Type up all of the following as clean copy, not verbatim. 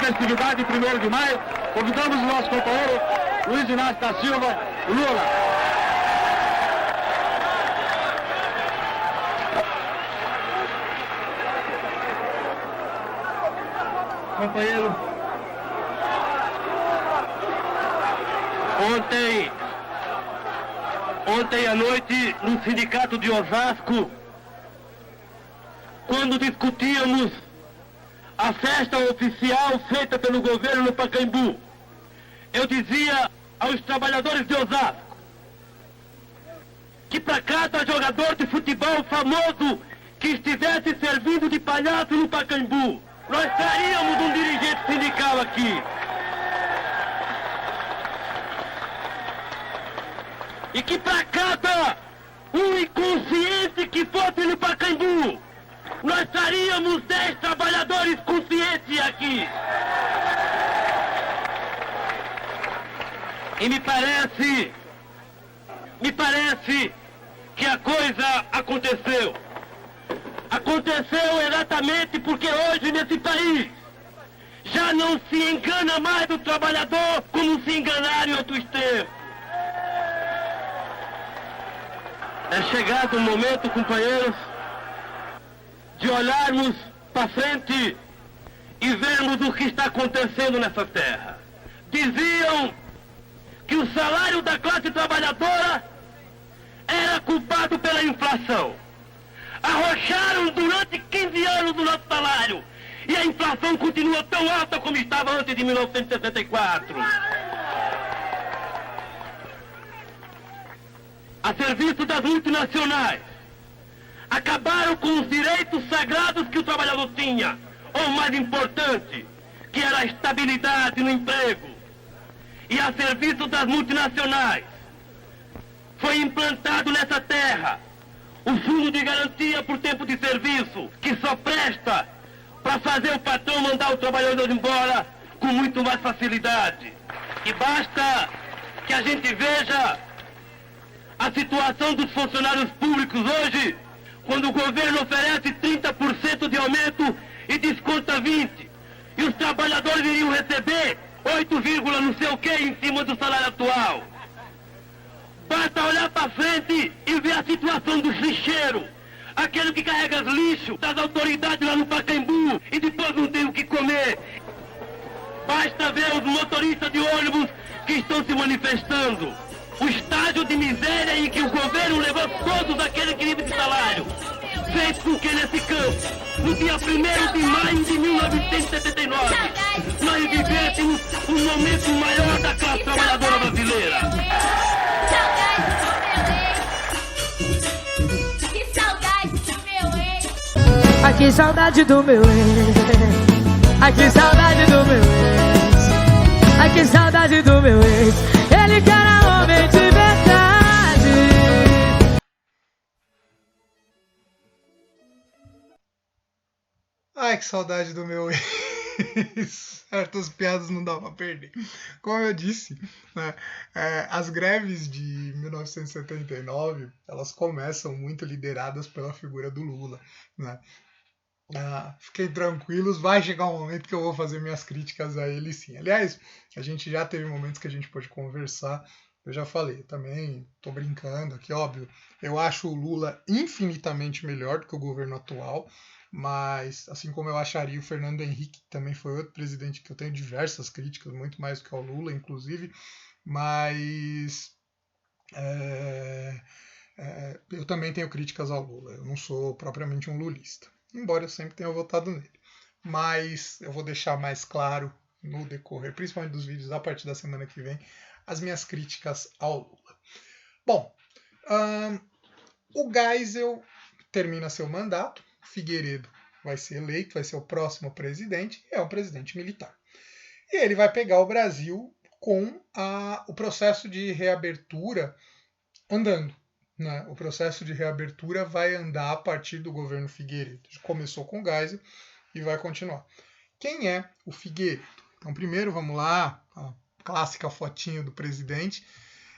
festividade de 1º de maio, convidamos o nosso companheiro Luiz Inácio da Silva, Lula. Companheiro, ontem à noite, no sindicato de Osasco, quando discutíamos a festa oficial feita pelo governo no Pacaembu, eu dizia aos trabalhadores de Osasco que para cada jogador de futebol famoso que estivesse servindo de palhaço no Pacaembu, nós traríamos um dirigente sindical aqui. E que para cada um inconsciente que fosse no Pacaembu, nós traríamos 10 trabalhadores conscientes aqui. E me parece que a coisa aconteceu. Aconteceu exatamente porque hoje nesse país já não se engana mais o trabalhador como se enganaram em outros tempos. É chegado o momento, companheiros, de olharmos para frente e vermos o que está acontecendo nessa terra. Diziam que o salário da classe trabalhadora era culpado pela inflação. Arrocharam durante 15 anos o nosso salário e a inflação continua tão alta como estava antes de 1964. A serviço das multinacionais, acabaram com os direitos sagrados que o trabalhador tinha, ou o mais importante, que era a estabilidade no emprego. E a serviço das multinacionais, foi implantado nessa terra o fundo de garantia por tempo de serviço, que só presta para fazer o patrão mandar o trabalhador embora com muito mais facilidade. E basta que a gente veja a situação dos funcionários públicos hoje, quando o governo oferece 30% de aumento e desconta 20%, e os trabalhadores iriam receber 8, não sei o que em cima do salário atual. Basta olhar para frente e ver a situação do lixeiro, aquele que carrega os lixos das autoridades lá no Pacaembu e depois não tem o que comer. Basta ver os motoristas de ônibus que estão se manifestando. O estágio de miséria em que o governo levou todos aquele equilíbrio de salário, fez com que nesse campo, no dia 1º de maio de 1979, nós vivêssemos um momento maior da classe trabalhadora brasileira. Ai, que saudade do meu ex. Ai, que saudade do meu ex. Ai, que saudade do meu ex. Ele que era homem de verdade. Ai, que saudade do meu ex. Certas piadas não dá pra perder. Como eu disse, né, as greves de 1979, elas começam muito lideradas pela figura do Lula, né? Fiquem tranquilos, vai chegar um momento que eu vou fazer minhas críticas a ele sim. Aliás, a gente já teve momentos que a gente pôde conversar, eu já falei, também tô brincando aqui, óbvio, eu acho o Lula infinitamente melhor do que o governo atual, mas assim como eu acharia o Fernando Henrique, que também foi outro presidente que eu tenho diversas críticas, muito mais do que ao Lula, inclusive, mas eu também tenho críticas ao Lula, eu não sou propriamente um lulista. Embora eu sempre tenha votado nele. Mas eu vou deixar mais claro no decorrer, principalmente dos vídeos a partir da semana que vem, as minhas críticas ao Lula. Bom, o Geisel termina seu mandato, o Figueiredo vai ser eleito, vai ser o próximo presidente, e é um presidente militar. E ele vai pegar o Brasil com o processo de reabertura andando. O processo de reabertura vai andar a partir do governo Figueiredo. Começou com o Geisel e vai continuar. Quem é o Figueiredo? Então, primeiro, vamos lá, a clássica fotinho do presidente.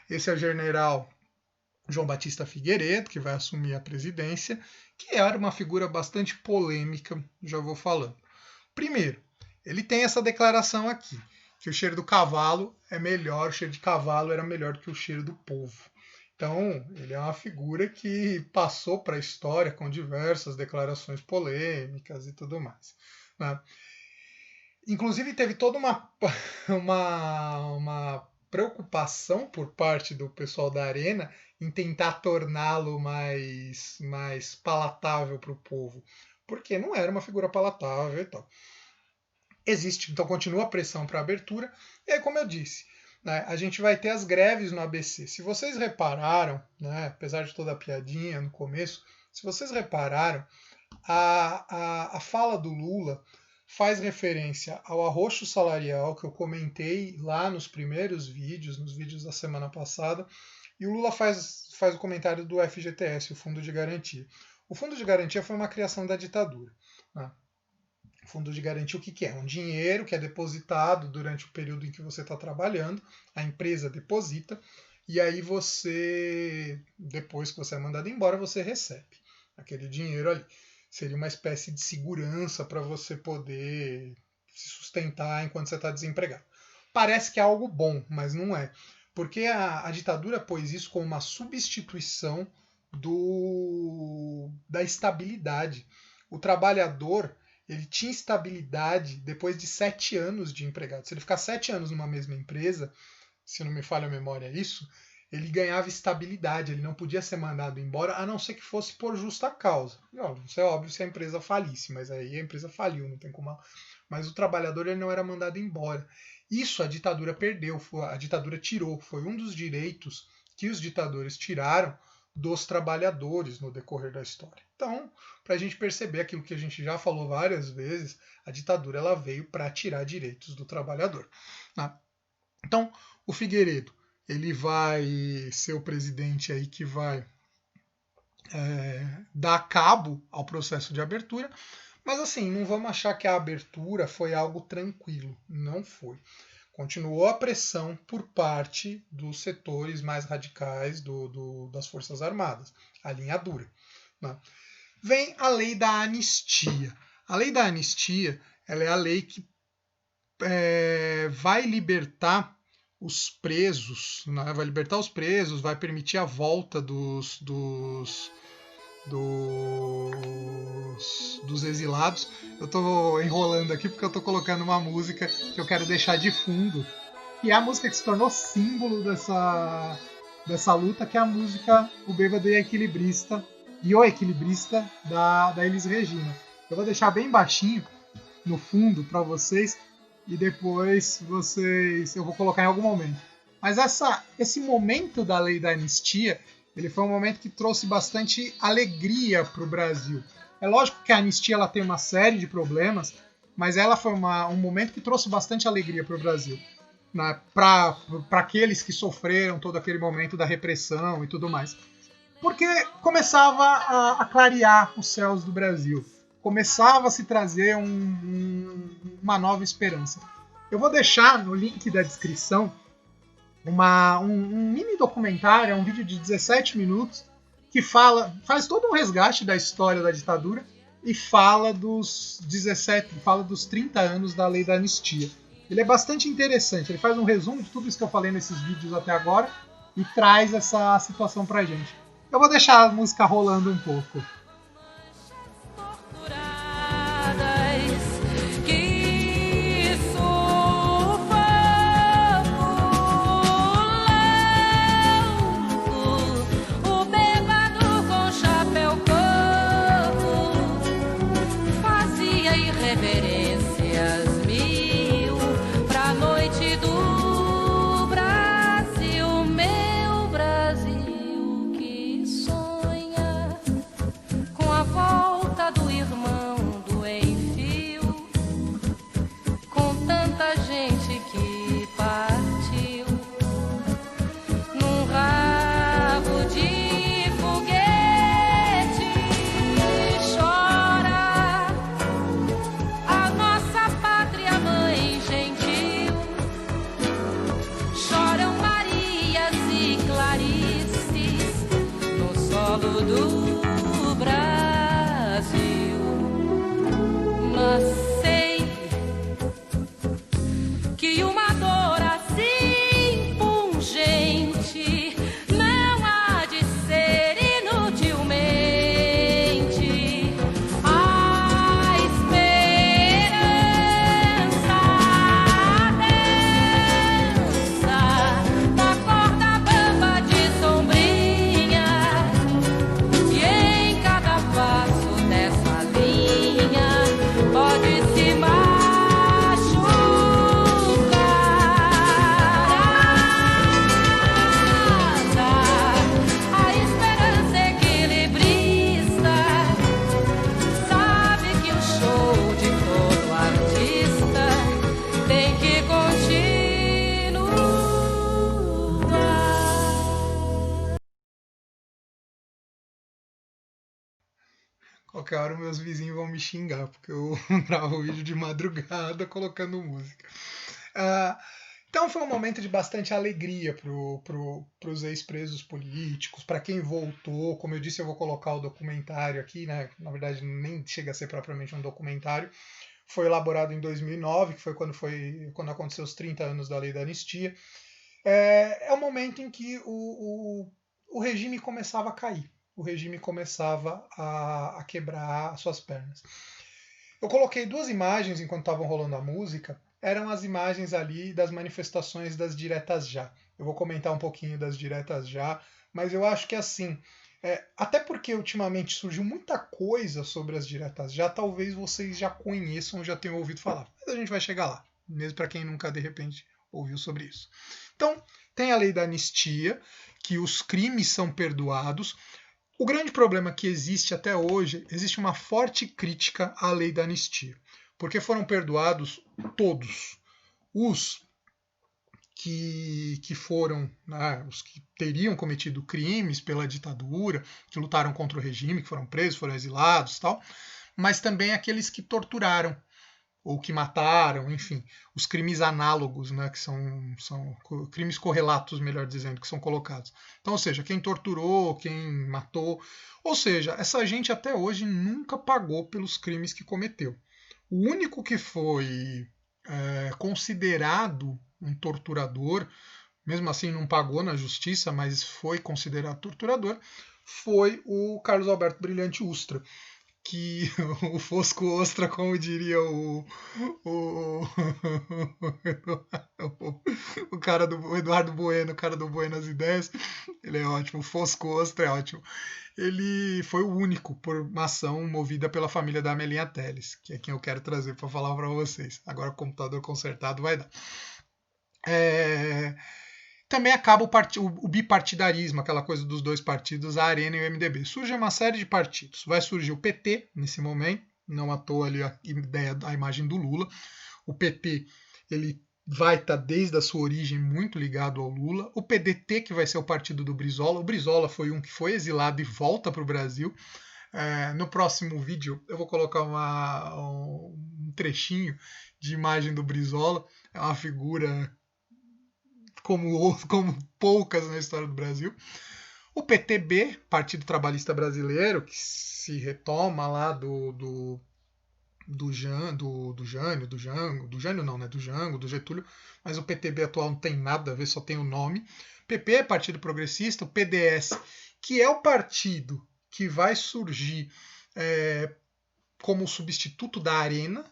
Esse é o general João Batista Figueiredo, que vai assumir a presidência, que era uma figura bastante polêmica, já vou falando. Primeiro, ele tem essa declaração aqui, que o cheiro do cavalo é melhor, o cheiro de cavalo era melhor do que o cheiro do povo. Então, ele é uma figura que passou para a história com diversas declarações polêmicas e tudo mais, né? Inclusive, teve toda uma preocupação por parte do pessoal da Arena em tentar torná-lo mais palatável para o povo, porque não era uma figura palatável e tal. Existe, então continua a pressão para a abertura, e aí, como eu disse, né, a gente vai ter as greves no ABC. Se vocês repararam, né, apesar de toda a piadinha no começo, se vocês repararam, a fala do Lula faz referência ao arroxo salarial que eu comentei lá nos primeiros vídeos, nos vídeos da semana passada, e o Lula faz o comentário do FGTS, o Fundo de Garantia. O Fundo de Garantia foi uma criação da ditadura, né? O Fundo de Garantia, o que é? Um dinheiro que é depositado durante o período em que você está trabalhando, a empresa deposita, e aí você, depois que você é mandado embora, você recebe aquele dinheiro ali. Seria uma espécie de segurança para você poder se sustentar enquanto você está desempregado. Parece que é algo bom, mas não é. Porque a ditadura pôs isso como uma substituição da estabilidade. O trabalhador, ele tinha estabilidade depois de 7 anos de empregado. Se ele ficar 7 anos numa mesma empresa, se não me falha a memória isso, ele ganhava estabilidade, ele não podia ser mandado embora, a não ser que fosse por justa causa. Isso é óbvio se a empresa falisse, mas aí a empresa faliu, não tem como. Mas o trabalhador ele não era mandado embora. Isso a ditadura perdeu, a ditadura tirou, foi um dos direitos que os ditadores tiraram dos trabalhadores no decorrer da história. Então, para a gente perceber aquilo que a gente já falou várias vezes, a ditadura ela veio para tirar direitos do trabalhador, né? Então, o Figueiredo, ele vai ser o presidente aí que vai dar cabo ao processo de abertura, mas assim, não vamos achar que a abertura foi algo tranquilo, não foi. Continuou a pressão por parte dos setores mais radicais das Forças Armadas, a linha dura, né? Vem a lei da anistia. A lei da anistia ela é a lei que vai libertar os presos, né? Vai libertar os presos, vai permitir a volta dos exilados. Eu estou enrolando aqui porque eu estou colocando uma música que eu quero deixar de fundo, que é a música que se tornou símbolo dessa luta, que é a música O Bêbado e o Equilibrista da Elis Regina. Eu vou deixar bem baixinho no fundo para vocês e depois eu vou colocar em algum momento. Mas esse momento da lei da anistia, ele foi um momento que trouxe bastante alegria para o Brasil. É lógico que a anistia ela tem uma série de problemas, mas ela foi um momento que trouxe bastante alegria para o Brasil, né? Para aqueles que sofreram todo aquele momento da repressão e tudo mais. Porque começava a clarear os céus do Brasil. Começava a se trazer uma nova esperança. Eu vou deixar no link da descrição um mini documentário, um vídeo de 17 minutos, que faz todo um resgate da história da ditadura e fala dos 30 anos da lei da anistia. Ele é bastante interessante, ele faz um resumo de tudo isso que eu falei nesses vídeos até agora e traz essa situação pra gente. Eu vou deixar a música rolando um pouco. que uma dor assim pungente não há de ser inutilmente a esperança, a dança da corda bamba de sombrinha, e em cada passo dessa linha pode se a esperança equilibrista sabe que o show de todo artista tem que continuar. Qualquer hora meus vizinhos vão me xingar, porque eu gravo o vídeo de madrugada colocando música. Então foi um momento de bastante alegria para os ex-presos políticos, para quem voltou. Como eu disse, eu vou colocar o documentário aqui, né? Na verdade, nem chega a ser propriamente um documentário. Foi elaborado em 2009, que foi quando aconteceu os 30 anos da Lei da Anistia. É o momento em que o regime começava a cair. O regime começava a quebrar as suas pernas. Eu coloquei duas imagens enquanto estavam rolando a música. Eram as imagens ali das manifestações das diretas já. Eu vou comentar um pouquinho das diretas já, mas eu acho que assim, até porque ultimamente surgiu muita coisa sobre as diretas já, talvez vocês já conheçam, já tenham ouvido falar. Mas a gente vai chegar lá, mesmo para quem nunca, de repente, ouviu sobre isso. Então, tem a lei da anistia, que os crimes são perdoados. O grande problema que existe até hoje, existe uma forte crítica à lei da anistia, porque foram perdoados todos os que foram, né, os que teriam cometido crimes pela ditadura, que lutaram contra o regime, que foram presos, foram exilados e tal, mas também aqueles que torturaram ou que mataram, enfim, os crimes análogos, né, que são crimes correlatos, melhor dizendo, que são colocados. Então, ou seja, quem torturou, quem matou, ou seja, essa gente até hoje nunca pagou pelos crimes que cometeu. O único que foi considerado um torturador, mesmo assim não pagou na justiça, mas foi considerado torturador, foi o Carlos Alberto Brilhante Ustra, que o Fosco Ostra, como diria o cara do Eduardo Bueno, o cara do Buenas Ideias, ele é ótimo, o Fosco Ostra é ótimo. Ele foi o único por uma ação movida pela família da Amelinha Teles, que é quem eu quero trazer para falar para vocês. Agora o computador consertado vai dar. Também acaba o bipartidarismo, aquela coisa dos dois partidos, a Arena e o MDB. Surge uma série de partidos. Vai surgir o PT nesse momento, não à toa ali a imagem do Lula. O PT ele vai estar desde a sua origem muito ligado ao Lula. O PDT, que vai ser o partido do Brizola. O Brizola foi um que foi exilado e volta para o Brasil. No próximo vídeo eu vou colocar um trechinho de imagem do Brizola. É uma figura como poucas na história do Brasil. O PTB, Partido Trabalhista Brasileiro, que se retoma lá do Getúlio, mas o PTB atual não tem nada a ver, só tem o nome. PP, Partido Progressista, o PDS, que é o partido que vai surgir como substituto da Arena,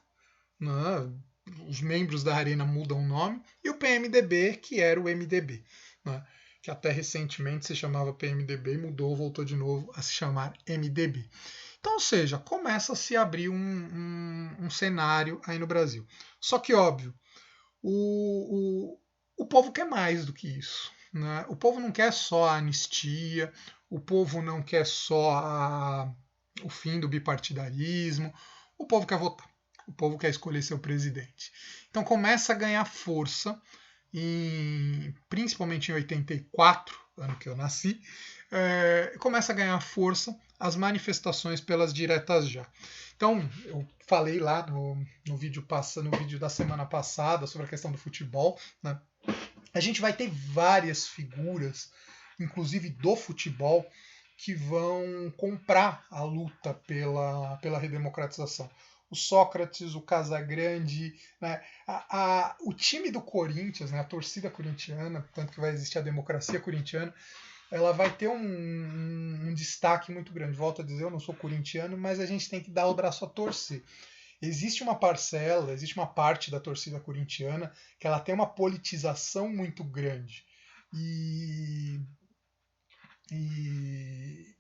né? Os membros da Arena mudam o nome, e o PMDB, que era o MDB, né? Que até recentemente se chamava PMDB e mudou, voltou de novo a se chamar MDB. Então, ou seja, começa a se abrir um cenário aí no Brasil. Só que, óbvio, o povo quer mais do que isso, né? O povo não quer só a anistia, o povo não quer só o fim do bipartidarismo, o povo quer votar. O povo quer escolher seu presidente. Então começa a ganhar força, principalmente em 84, ano que eu nasci, começa a ganhar força as manifestações pelas diretas já. Então, eu falei lá no vídeo da semana passada sobre a questão do futebol, né? A gente vai ter várias figuras, inclusive do futebol, que vão comprar a luta pela redemocratização. o Sócrates, o Casagrande, né? O time do Corinthians, né? A torcida corintiana, tanto que vai existir a democracia corintiana, ela vai ter um destaque muito grande. Volto a dizer, eu não sou corintiano, mas a gente tem que dar o braço a torcer. Existe uma parcela, existe uma parte da torcida corintiana que ela tem uma politização muito grande. E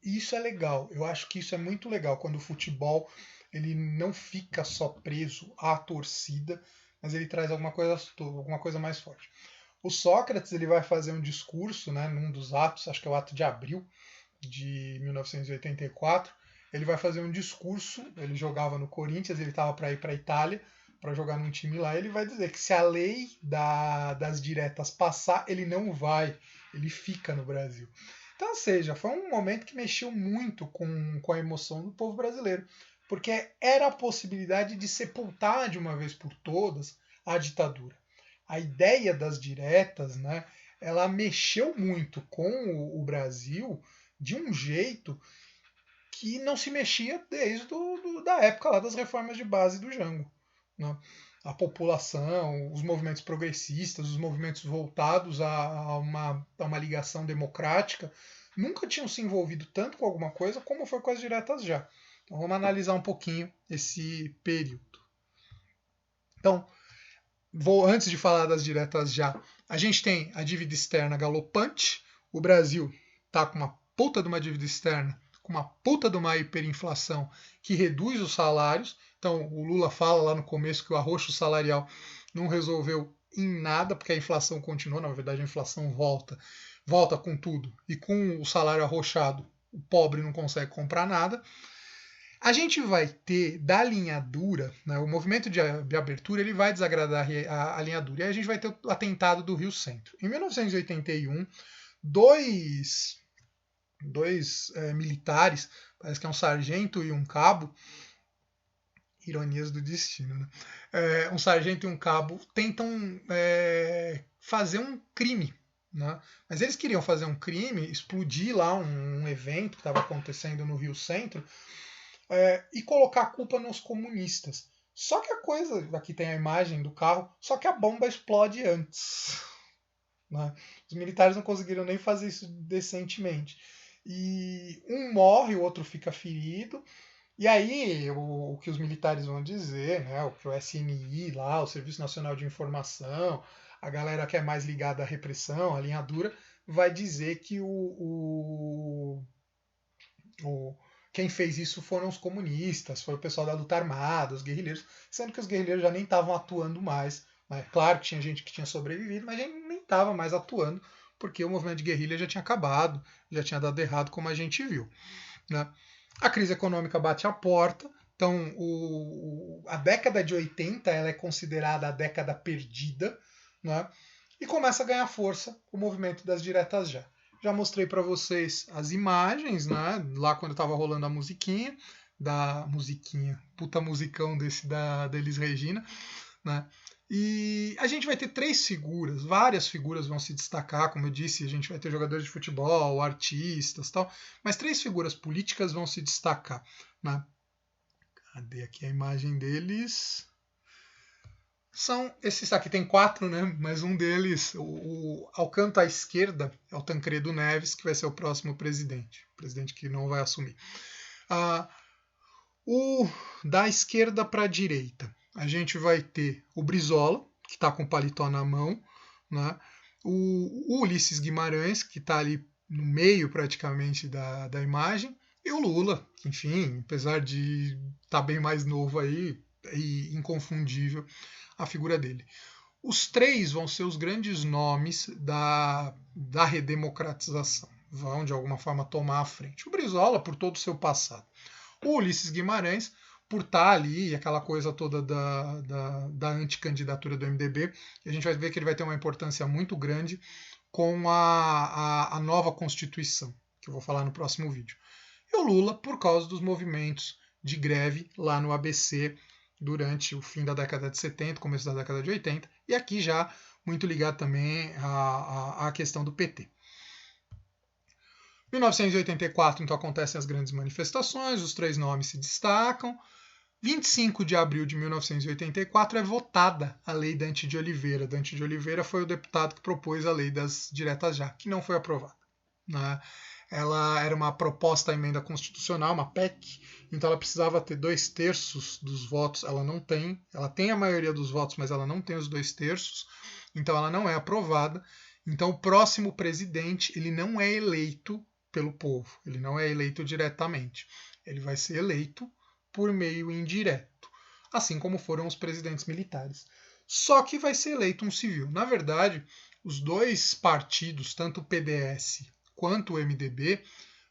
isso é legal. Eu acho que isso é muito legal quando o futebol ele não fica só preso à torcida, mas ele traz alguma coisa mais forte. O Sócrates ele vai fazer um discurso, né, num dos atos, acho que é o ato de abril de 1984. Ele vai fazer um discurso. Ele jogava no Corinthians, ele estava para ir para a Itália para jogar num time lá. Ele vai dizer que se a lei das diretas passar, ele não vai, ele fica no Brasil. Então, ou seja, foi um momento que mexeu muito com a emoção do povo brasileiro, porque era a possibilidade de sepultar de uma vez por todas a ditadura. A ideia das diretas, né, ela mexeu muito com o Brasil de um jeito que não se mexia desde da época lá das reformas de base do Jango. Né? A população, os movimentos progressistas, os movimentos voltados a uma ligação democrática, nunca tinham se envolvido tanto com alguma coisa como foi com as diretas já. Então vamos analisar um pouquinho esse período. Então, antes de falar das diretas já, a gente tem a dívida externa galopante. O Brasil está com uma puta de uma dívida externa, com uma puta de uma hiperinflação que reduz os salários. Então, o Lula fala lá no começo que o arroxo salarial não resolveu em nada, porque a inflação continua. Na verdade, a inflação volta com tudo. E com o salário arroxado, o pobre não consegue comprar nada. A gente vai ter da linha dura, né, o movimento de abertura ele vai desagradar a linha dura. E aí a gente vai ter o atentado do Rio Centro. Em 1981, dois militares, parece que é um sargento e um cabo, ironias do destino, né? Um sargento e um cabo tentam fazer um crime, né? Mas eles queriam fazer um crime, explodir lá um evento que estava acontecendo no Rio Centro e colocar a culpa nos comunistas. Só que a coisa, aqui tem a imagem do carro, só que a bomba explode antes. Né? Os militares não conseguiram nem fazer isso decentemente. E um morre, o outro fica ferido. E aí, o que os militares vão dizer, né, o que o SNI lá, o Serviço Nacional de Informação, a galera que é mais ligada à repressão, à linha dura, vai dizer que quem fez isso foram os comunistas, foi o pessoal da luta armada, os guerrilheiros, sendo que os guerrilheiros já nem estavam atuando mais. Né? Claro que tinha gente que tinha sobrevivido, mas a gente nem estava mais atuando, porque o movimento de guerrilha já tinha acabado, já tinha dado errado, como a gente viu. Né? A crise econômica bate à porta, então a década de 80 ela é considerada a década perdida, né? E começa a ganhar força o movimento das diretas já. Já mostrei para vocês as imagens, né? Lá quando estava rolando a musiquinha, puta musicão desse da Elis Regina, né? E a gente vai ter três figuras, várias figuras vão se destacar, como eu disse, a gente vai ter jogadores de futebol, artistas, tal, mas três figuras políticas vão se destacar. Né? Cadê aqui a imagem deles? São esses aqui, tem quatro, né? Mas um deles, ao canto à esquerda, é o Tancredo Neves, que vai ser o próximo presidente, o presidente que não vai assumir. Da esquerda para a direita, a gente vai ter o Brizola, que está com o paletó na mão, né? O Ulisses Guimarães, que está ali no meio praticamente da imagem, e o Lula, que, enfim, apesar de estar bem mais novo aí, e inconfundível a figura dele. Os três vão ser os grandes nomes da redemocratização, vão de alguma forma tomar a frente. O Brizola, por todo o seu passado. O Ulisses Guimarães, por estar ali, aquela coisa toda da anticandidatura do MDB, e a gente vai ver que ele vai ter uma importância muito grande com a nova Constituição, que eu vou falar no próximo vídeo. E o Lula, por causa dos movimentos de greve lá no ABC, durante o fim da década de 70, começo da década de 80, e aqui já muito ligado também à questão do PT. 1984, então, acontecem as grandes manifestações, os três nomes se destacam. 25 de abril de 1984 é votada a Lei Dante de Oliveira. Dante de Oliveira foi o deputado que propôs a Lei das Diretas Já, que não foi aprovada, né? Ela era uma proposta à emenda constitucional, uma PEC, então ela precisava ter 2/3 dos votos. Ela não tem, ela tem a maioria dos votos, mas ela não tem os 2/3, então ela não é aprovada. Então o próximo presidente, ele não é eleito pelo povo, ele não é eleito diretamente, ele vai ser eleito por meio indireto, assim como foram os presidentes militares. Só que vai ser eleito um civil. Na verdade, os dois partidos, tanto o PDS quanto o MDB,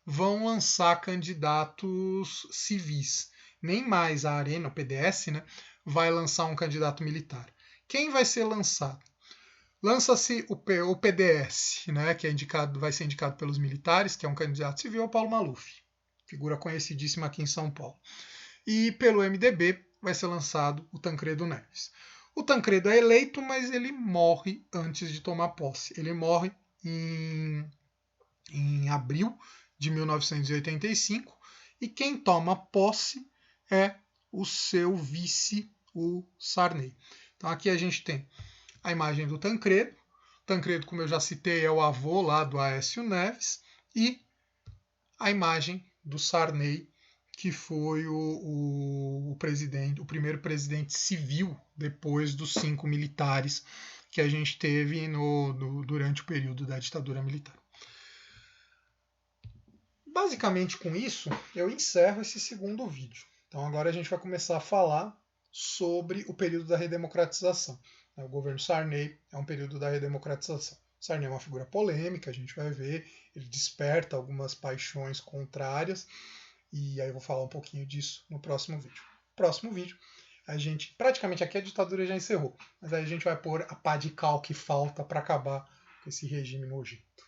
vão lançar candidatos civis. Nem mais a Arena, o PDS, né, vai lançar um candidato militar. Quem vai ser lançado? Lança-se o PDS, né, que vai ser indicado pelos militares, que é um candidato civil, é o Paulo Maluf, figura conhecidíssima aqui em São Paulo. E pelo MDB vai ser lançado o Tancredo Neves. O Tancredo é eleito, mas ele morre antes de tomar posse. Ele morre em abril de 1985, e quem toma posse é o seu vice, o Sarney. Então aqui a gente tem a imagem do Tancredo. Tancredo, como eu já citei, é o avô lá do Aécio Neves, e a imagem do Sarney, que foi o primeiro presidente civil depois dos 5 militares que a gente teve durante o período da ditadura militar. Basicamente, com isso, eu encerro esse segundo vídeo. Então agora a gente vai começar a falar sobre o período da redemocratização. O governo Sarney é um período da redemocratização. Sarney é uma figura polêmica, a gente vai ver, ele desperta algumas paixões contrárias, e aí eu vou falar um pouquinho disso no próximo vídeo. Próximo vídeo, praticamente aqui a ditadura já encerrou, mas aí a gente vai pôr a pá de cal que falta para acabar com esse regime nojento.